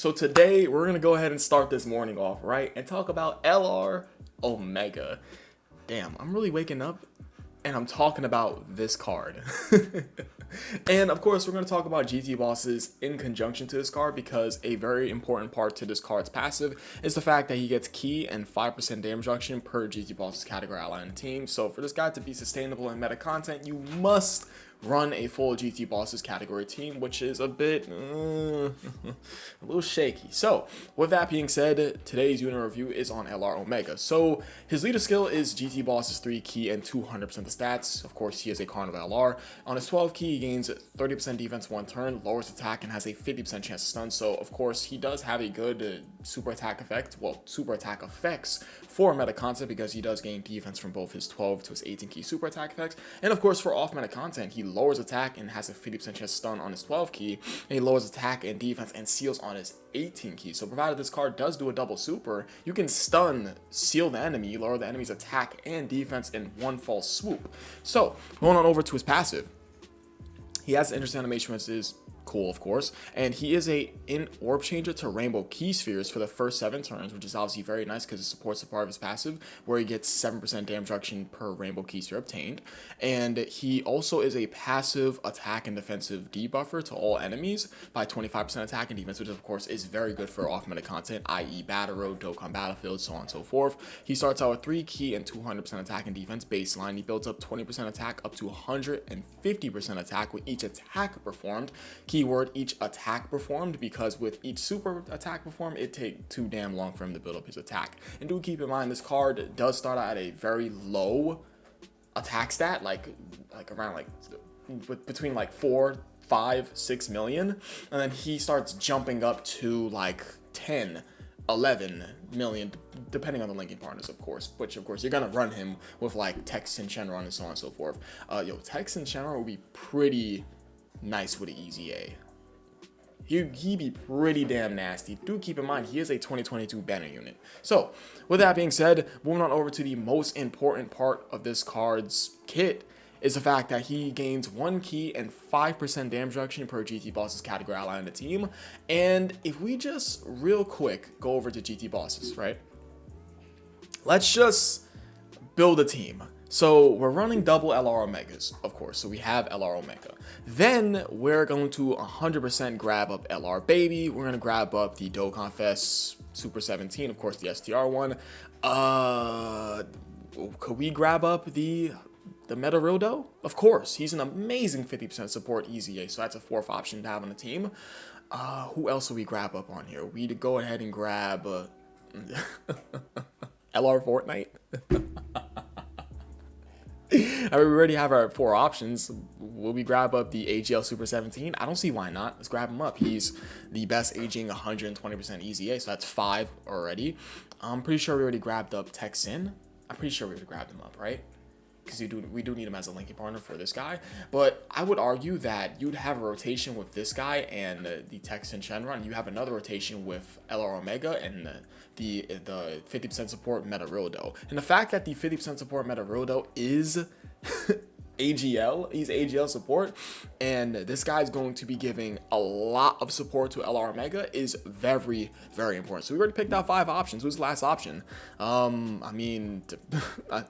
So today we're gonna go ahead and start this morning off, right? And talk about LR Omega. Damn, I'm really waking up and I'm talking about this card. And of course, we're going to talk about GT bosses in conjunction to this card because a very important part to this card's passive is the fact that he gets key and 5% damage reduction per GT boss's category ally in the team. So for this guy to be sustainable in meta content, you must run a full GT bosses category team, which is a bit a little shaky. So with that being said, today's unit review is on LR Omega. So his leader skill is GT bosses 3 key and 200% of stats. Of course, he is a Carnival LR. On his 12 key, he gains 30% defense one turn, lowers attack, and has a 50% chance to stun. So of course, he does have a good super attack effect. Well, super attack effects for meta content because he does gain defense from both his 12 to his 18 key super attack effects. And of course, for off meta content, he lowers attack and has a 50% chance to stun on his 12 key, and he lowers attack and defense and seals on his 18 key. So provided this card does do a double super, you can stun, seal the enemy, lower the enemy's attack and defense in one false swoop. So going on over to his passive, he has interesting animation, which is cool, of course, and he is a orb changer to rainbow key spheres for the first 7 turns, which is obviously very nice because it supports the part of his passive where he gets 7% damage reduction per rainbow key sphere obtained. And he also is a passive attack and defensive debuffer to all enemies by 25% attack and defense, which of course is very good for off meta content, i.e. Battle Road, Dokkan Battlefield, so on and so forth. He starts out with 3 key and 200% attack and defense baseline. He builds up 20% attack up to 150% attack with each attack performed. Keyword each attack performed, because with each super attack performed, it takes too damn long for him to build up his attack. And do keep in mind, this card does start out at a very low attack stat, like around between 4, 5, 6 million, and then he starts jumping up to like 10, 11 million, depending on the linking partners, of course, which of course you're gonna run him with like Tex and Shenron and so on and so forth. Tex and Shenron will be pretty nice with an easy A. He'd be pretty damn nasty. Do keep in mind, he is a 2022 banner unit. So, with that being said, moving on over to the most important part of this card's kit is the fact that he gains 1 key and 5% damage reduction per GT bosses category ally on the team. And if we just real quick go over to GT bosses, right? Let's just build a team. So we're running double LR Omegas, of course. So we have LR Omega. Then we're going to 100% grab up LR Baby. We're going to grab up the Dokkan Fest Super 17, of course, the STR one. Could we grab up the Meta Rildo? Of course. He's an amazing 50% support easy A, so that's a 4th option to have on the team. Who else will we grab up on here? We'd go ahead and grab LR Fortnite. I mean, we already have our 4 options. Will we grab up the AGL Super 17? I don't see why not. Let's grab him up. He's the best aging 120% easy A, so that's 5 already. I'm pretty sure we already grabbed up Texin. I'm pretty sure we already grabbed him up, right? Because we do need him as a linking partner for this guy. But I would argue that you'd have a rotation with this guy and the Texan Shenron. You have another rotation with LR Omega and the 50% support Meta Rildo. And the fact that the 50% support Meta Rildo is AGL, he's AGL support, and this guy's going to be giving a lot of support to LR Omega is very, very important. So we already picked out 5 options. Who's the last option? I mean,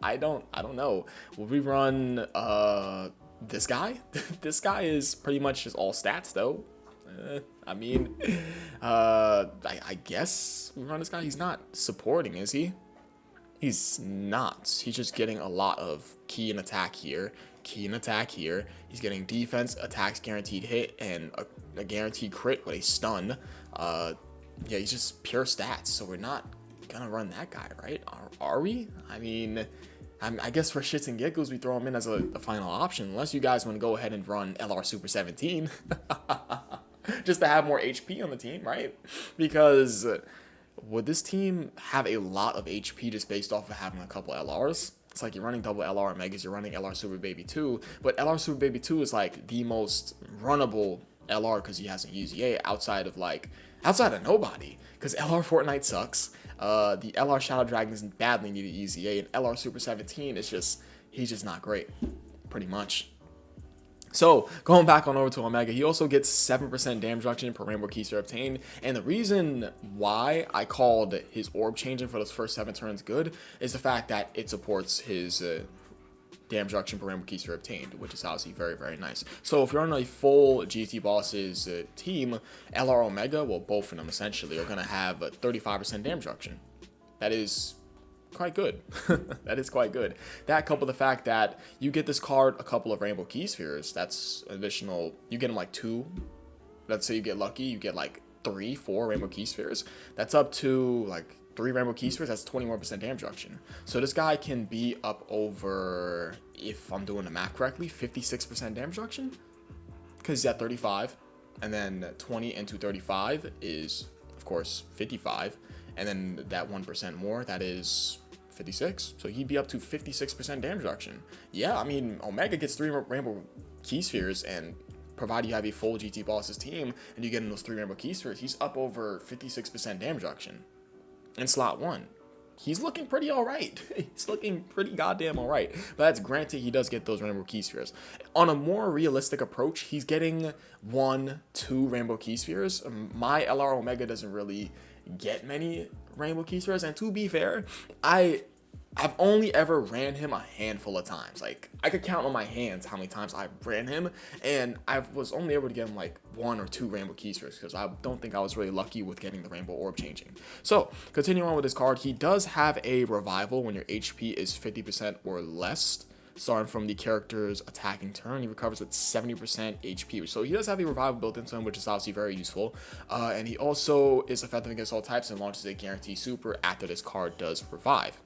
I don't know. Will we run this guy? This guy is pretty much just all stats though. I mean, I guess we run this guy. He's not supporting, is he? He's not. He's just getting a lot of key and attack here, key and attack here. He's getting defense, attacks guaranteed hit, and a guaranteed crit with a stun. Yeah, he's just pure stats. So we're not gonna run that guy, right? Are we? I mean, I guess for shits and giggles, we throw him in as a final option, unless you guys want to go ahead and run LR Super 17. Just to have more HP on the team, right? Because would this team have a lot of HP just based off of having a couple LRs? It's like you're running double LR Omegas, you're running LR Super Baby 2, but LR Super Baby 2 is like the most runnable LR because he has an easy A outside of nobody, because LR Fortnite sucks. The LR Shadow Dragons badly needed easy A, and LR Super 17 is just, he's just not great, pretty much. So, going back on over to Omega, he also gets 7% damage reduction per Rainbow Key Sphere obtained. And the reason why I called his orb changing for those first 7 turns good is the fact that it supports his damage reduction per Rainbow Key Sphere obtained, which is obviously very, very nice. So, if you're on a full GT Bosses team, LR Omega, well, both of them essentially, are going to have a 35% damage reduction. That is quite good. That is quite good. That coupled the fact that you get this card a couple of Rainbow Key Spheres, that's additional. You get them like 2. Let's say you get lucky, you get like 3, 4 Rainbow Key Spheres. That's up to like 3 Rainbow Key Spheres. That's 21% damage reduction. So this guy can be up over, if I'm doing the math correctly, 56% damage reduction, because he's at 35, and then 20 into 35 is of course 55. And then that 1% more, that is 56. So he'd be up to 56% damage reduction. Yeah, I mean, Omega gets 3 Rainbow Key Spheres, and provided you have a full GT Bosses team and you get in those 3 Rainbow Key Spheres, he's up over 56% damage reduction in slot 1. He's looking pretty alright. He's looking pretty goddamn alright. But that's granted, he does get those Rainbow Key Spheres. On a more realistic approach, he's getting 1, 2 Rainbow Key Spheres. My LR Omega doesn't really get many Rainbow Key Spheres, and to be fair, I've only ever ran him a handful of times. Like, I could count on my hands how many times I ran him, and I was only able to get him like 1 or 2 Rainbow Key Spheres, because I don't think I was really lucky with getting the Rainbow Orb changing. So, continuing on with this card, he does have a revival when your HP is 50% or less. Starting from the character's attacking turn, he recovers with 70% HP. So he does have a revival built into him, which is obviously very useful. And he also is effective against all types and launches a guarantee super after this card does revive.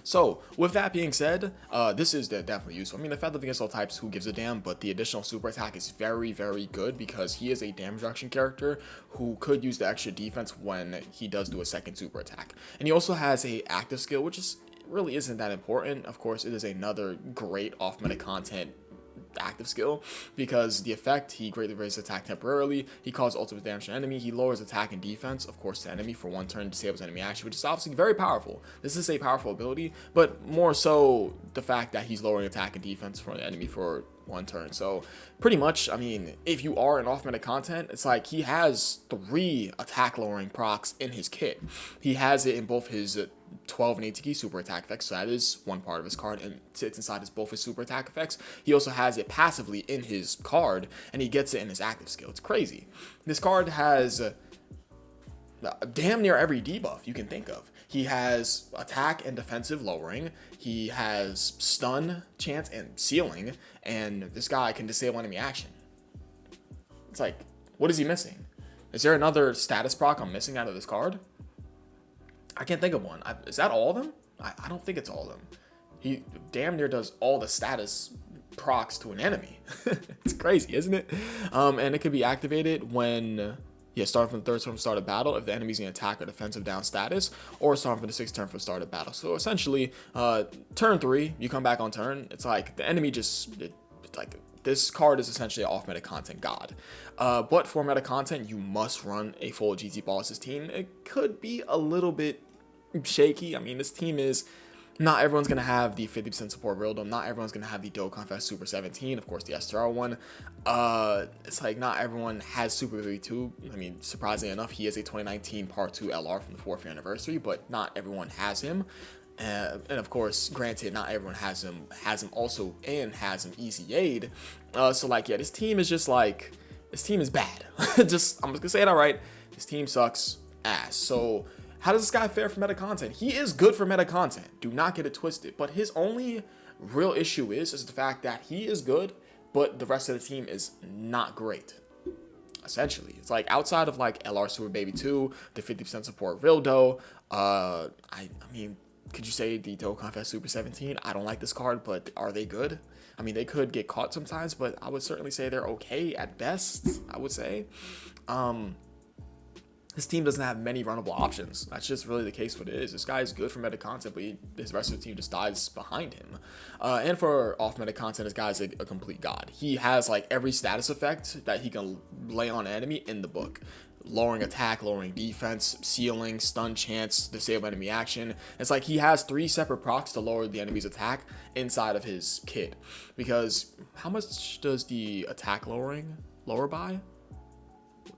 So, with that being said, this is definitely useful. I mean, effective against all types, who gives a damn, but the additional super attack is very, very good because he is a damage reduction character who could use the extra defense when he does do a second super attack. And he also has a active skill, which is really isn't that important. Of course, it is another great off-meta content active skill because the effect, he greatly raises attack temporarily, he causes ultimate damage to enemy, he lowers attack and defense, of course, to enemy for 1 turn, disables enemy action, which is obviously very powerful. This is a powerful ability, but more so the fact that he's lowering attack and defense for the enemy for 1 turn. So pretty much, I mean, if you are in off-meta content, it's like he has 3 attack lowering procs in his kit. He has it in both his 12 and 18 key super attack effects, so that is one part of his card, and sits inside both his super attack effects. He also has it passively in his card, and he gets it in his active skill. It's crazy. This card has damn near every debuff you can think of. He has attack and defensive lowering, he has stun, chance, and sealing, and this guy can disable enemy action. It's like, what is he missing? Is there another status proc I'm missing out of this card? I can't think of one. Is that all of them? I don't think it's all of them. He damn near does all the status procs to an enemy. It's crazy, isn't it? And it can be activated when, starting from the 3rd turn from start of battle, if the enemy's in attack or defensive down status, or starting from the 6th turn from start of battle. So essentially, turn 3, you come back on turn, it's like the enemy it's like, this card is essentially an off-meta content god. But for meta content, you must run a full GT Bosses team. It could be a little bit shaky. I mean, this team is, not everyone's going to have the 50% support real dome. Not everyone's going to have the Dokkan Fest Super 17. Of course, the STR one. It's like not everyone has Super V2. I mean, surprisingly enough, he is a 2019 Part 2 LR from the 4th year anniversary, but not everyone has him. And of course, granted, not everyone has him also, and has him easy aid. So like, yeah, this team is just like, this team is bad. I'm just gonna say it outright. This team sucks ass. So how does this guy fare for meta content? He is good for meta content. Do not get it twisted. But his only real issue is the fact that he is good, but the rest of the team is not great. Essentially, it's like outside of like LR Super Baby 2, the 50% support Rildo. I mean, could you say the Dokkan Fest Super 17? I don't like this card, but are they good? I mean, they could get caught sometimes, but I would certainly say they're okay at best, I would say. This team doesn't have many runnable options. That's just really the case what it is. This guy is good for meta content, but his rest of the team just dies behind him. And for off-meta content, this guy's a complete god. He has like every status effect that he can lay on an enemy in the book. lowering attack, lowering defense, sealing, stun chance, disable enemy action. It's like he has 3 separate procs to lower the enemy's attack inside of his kit. Because how much does the attack lowering lower by?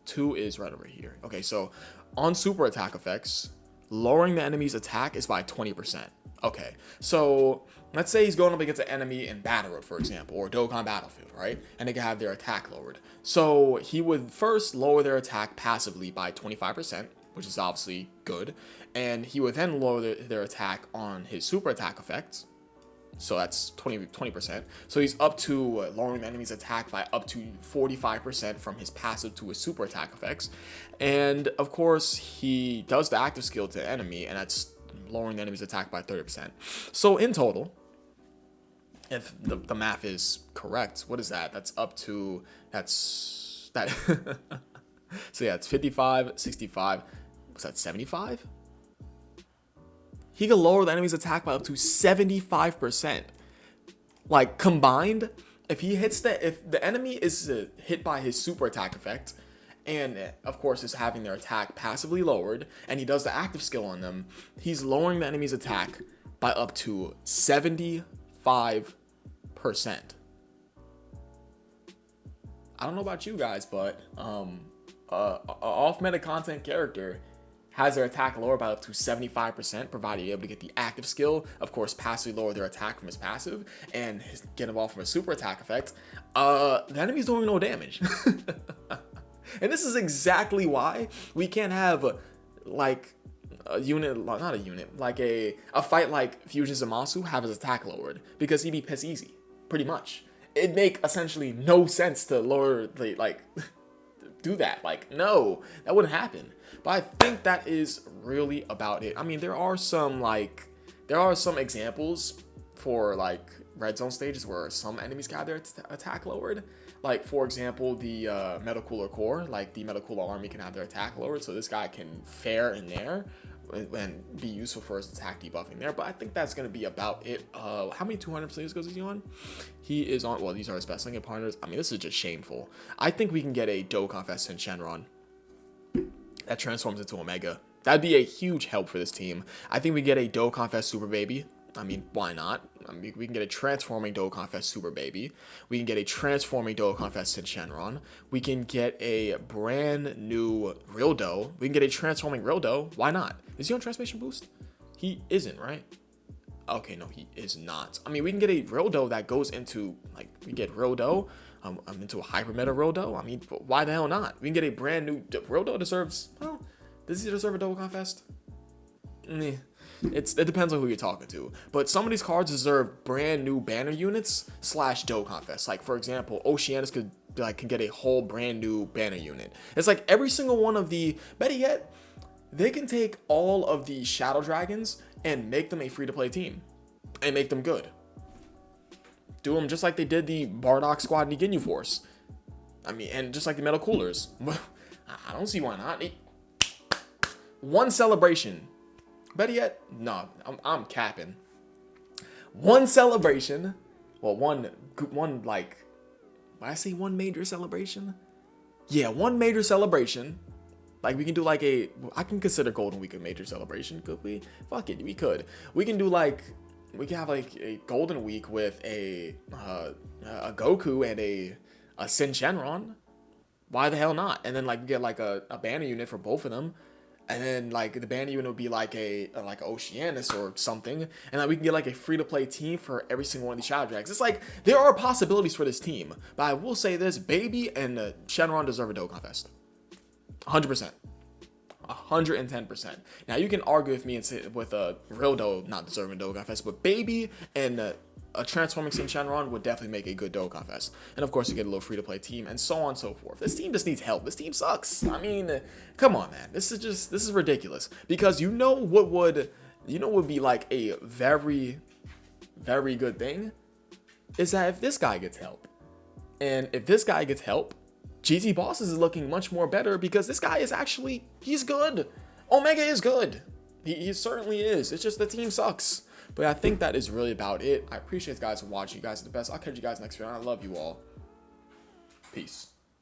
2 is right over here. Okay, so on super attack effects, lowering the enemy's attack is by 20%. Okay, so let's say he's going up against an enemy in Battle Road, for example, or Dokkan Battlefield, right? And they can have their attack lowered. So he would first lower their attack passively by 25%, which is obviously good. And he would then lower their attack on his super attack effects. So that's 20%. So he's up to lowering the enemy's attack by up to 45% from his passive to his super attack effects. And of course, he does the active skill to the enemy, and that's lowering the enemy's attack by 30%. So in total, if the math is correct, what is that? That's up to, that's, that. So yeah, it's 55, 65, was that 75? He can lower the enemy's attack by up to 75%. Like, combined, if the enemy is hit by his super attack effect, and of course is having their attack passively lowered, and he does the active skill on them, he's lowering the enemy's attack by up to 75%. I don't know about you guys, but off-meta content character has their attack lower by up to 75%, provided you're able to get the active skill, of course, passively lower their attack from his passive, and get involved from a super attack effect. The enemy's doing no damage. And this is exactly why we can't have, like, a unit, not a unit, like a fight like Fusion Zamasu have his attack lowered, because he'd be piss easy, pretty much. It'd make essentially no sense to lower the, like, do that. Like, no, that wouldn't happen. But I think that is really about it. I mean, there are some examples for, like, red zone stages where some enemies got their attack lowered. Like, for example, the Metacooler Core, like the Metacooler Army can have their attack lowered, so this guy can fare in there and be useful for his attack debuffing there. But I think that's going to be about it. How many 200% skills is he on? He is on, well, these are his best linking partners. I mean, this is just shameful. I think we can get a Dokkan Fest in Shenron that transforms into Omega. That'd be a huge help for this team. I think we get a Dokkan Fest Super Baby. I mean, why not? I mean, we can get a transforming Dokkan Fest Super Baby. We can get a transforming Dokkan Fest in Shenron. We can get a brand new Rildo. We can get a transforming Rildo. Why not? Is he on transformation boost? He isn't, right? Okay, no, he is not. I mean, we can get a Rildo that goes into, like, we get Rildo into a hyper meta Rildo. I mean, why the hell not? We can get a brand new Rildo deserves, well, does he deserve a Dokkan Fest? It depends on who you're talking to, but some of these cards deserve brand new banner units / Dokkan Fest. Like, for example, Oceanus can get a whole brand new banner unit. It's like every single one of the, better yet, they can take all of the Shadow Dragons and make them a free-to-play team and make them good. Do them just like they did the Bardock Squad and the Ginyu Force. I mean, and just like the Metal Coolers. I don't see why not. One celebration. Better yet, no, I'm capping. One celebration, well, one like, when I say one major celebration, yeah, one major celebration. Like, we can do like I can consider Golden Week a major celebration. Could we? Fuck it, we could. We can do like, we can have like a Golden Week with a Goku and a Sin Shenron. Why the hell not? And then like we get like a banner unit for both of them. And then, like, the banner unit would be like a Oceanus or something. And then we can get, like, a free-to-play team for every single one of these Shadow Dragons. It's like, there are possibilities for this team. But I will say this, Baby and Shenron deserve a Dokkan Fest. 100%. 110%. Now, you can argue with me and say with Rildo not deserving a Dokkan Fest. But Baby and a transforming Sin Shenron would definitely make a good Dokkan Fest. And of course, you get a little free-to-play team, and so on and so forth. This team just needs help. This team sucks. I mean, come on, man. This is ridiculous. Because you know what would be like a very, very good thing? Is that if this guy gets help. And if this guy gets help, GT Bosses is looking much more better because this guy is actually, he's good. Omega is good. He certainly is. It's just the team sucks. But I think that is really about it. I appreciate you guys for watching. You guys are the best. I'll catch you guys next video. I love you all. Peace.